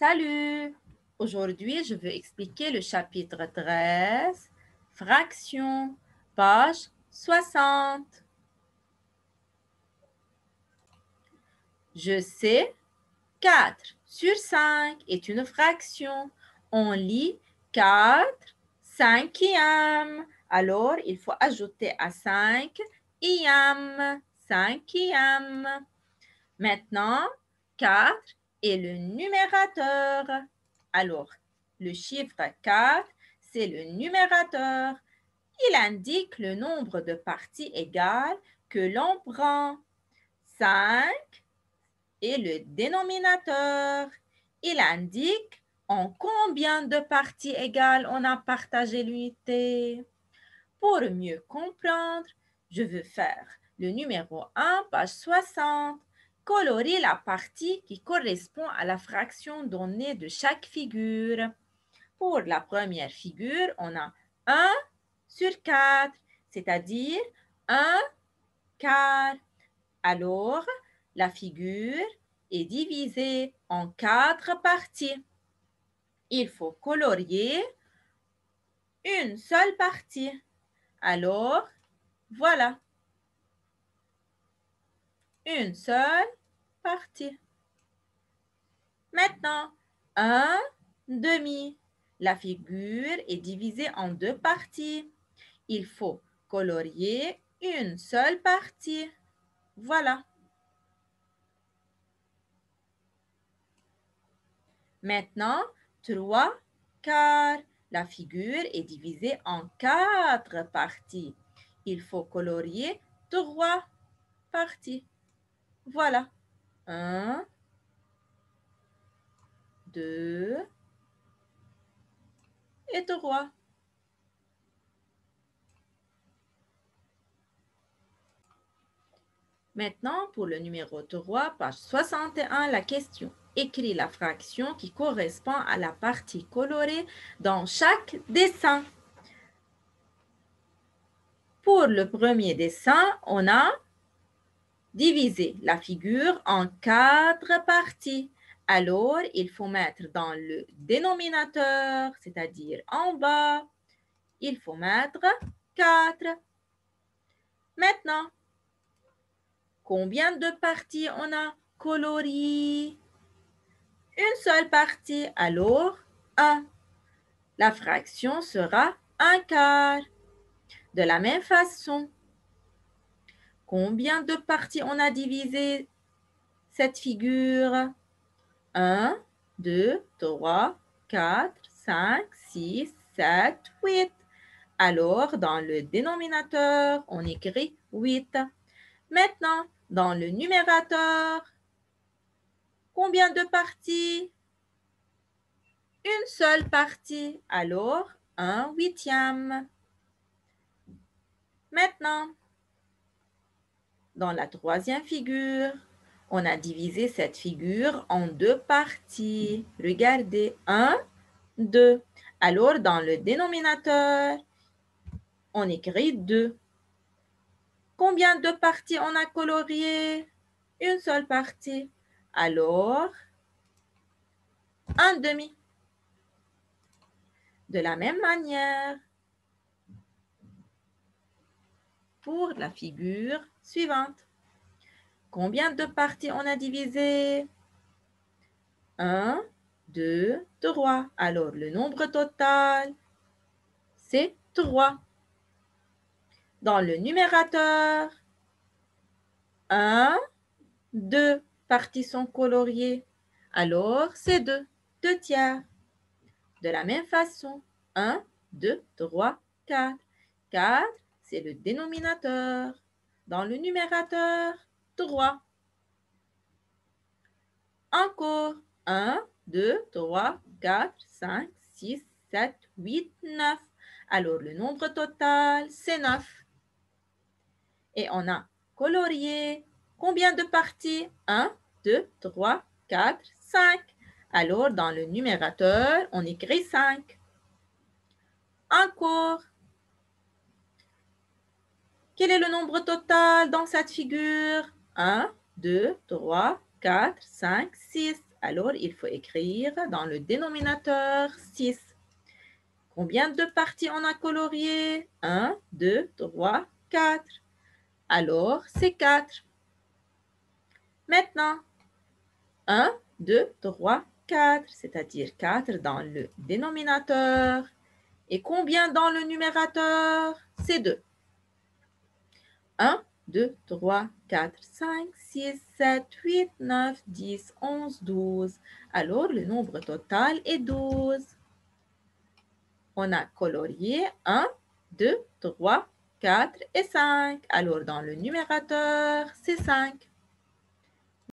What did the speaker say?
Salut! Aujourd'hui, je vais expliquer le chapitre 13, fractions, page 60. Je sais, 4 sur 5 est une fraction. On lit 4 cinquièmes. Alors, il faut ajouter à 5 iam, cinquième. Maintenant, 4 est le numérateur. Alors, le chiffre 4, c'est le numérateur. Il indique le nombre de parties égales que l'on prend. 5 est le dénominateur. Il indique en combien de parties égales on a partagé l'unité. Pour mieux comprendre, je veux faire le numéro 1, page 60. Colorer la partie qui correspond à la fraction donnée de chaque figure. Pour la première figure, on a 1 sur 4, c'est-à-dire 1 quart. Alors, la figure est divisée en 4 parties. Il faut colorier une seule partie. Alors, voilà, une seule partie. Maintenant, un demi. La figure est divisée en deux parties. Il faut colorier une seule partie. Voilà. Maintenant, 3 quarts. La figure est divisée en 4 parties. Il faut colorier 3 parties. Voilà. 1, 2 et 3. Maintenant, pour le numéro 3, page 61, la question. Écris la fraction qui correspond à la partie colorée dans chaque dessin. Pour le premier dessin, on a divisé la figure en 4 parties. Alors, il faut mettre dans le dénominateur, c'est-à-dire en bas, il faut mettre 4. Maintenant, combien de parties on a coloriées? Une seule partie, alors 1. La fraction sera 1 quart. De la même façon, combien de parties on a divisé cette figure? 1, 2, 3, 4, 5, 6, 7, 8. Alors, dans le dénominateur, on écrit 8. Maintenant, dans le numérateur, combien de parties? Une seule partie, alors 1 huitième. Maintenant, dans la troisième figure, on a divisé cette figure en deux parties. Regardez, 1, 2. Alors, dans le dénominateur, on écrit 2. Combien de parties on a colorié? Une seule partie. Alors, 1 demi. De la même manière, pour la figure suivante. Combien de parties on a divisé? 1, 2, 3. Alors, le nombre total, c'est 3. Dans le numérateur, 1, 2 parties sont coloriées. Alors, c'est 2, 2 tiers. De la même façon, 1, 2, 3, 4. 4, c'est le dénominateur. Dans le numérateur, 3. Encore 1, 2, 3, 4, 5, 6, 7, 8, 9. Alors, le nombre total, c'est 9. Et on a colorié combien de parties? 1, 2, 3, 4, 5. Alors, dans le numérateur, on écrit 5. Encore. Quel est le nombre total dans cette figure? 1, 2, 3, 4, 5, 6. Alors, il faut écrire dans le dénominateur 6. Combien de parties on a coloriées? 1, 2, 3, 4. Alors, c'est 4. Maintenant, 1, 2, 3, 4, c'est-à-dire 4 dans le dénominateur. Et combien dans le numérateur? C'est 2. 1, 2, 3, 4, 5, 6, 7, 8, 9, 10, 11, 12. Alors, le nombre total est 12. On a colorié 1, 2, 3, 4 et 5. Alors, dans le numérateur, c'est 5.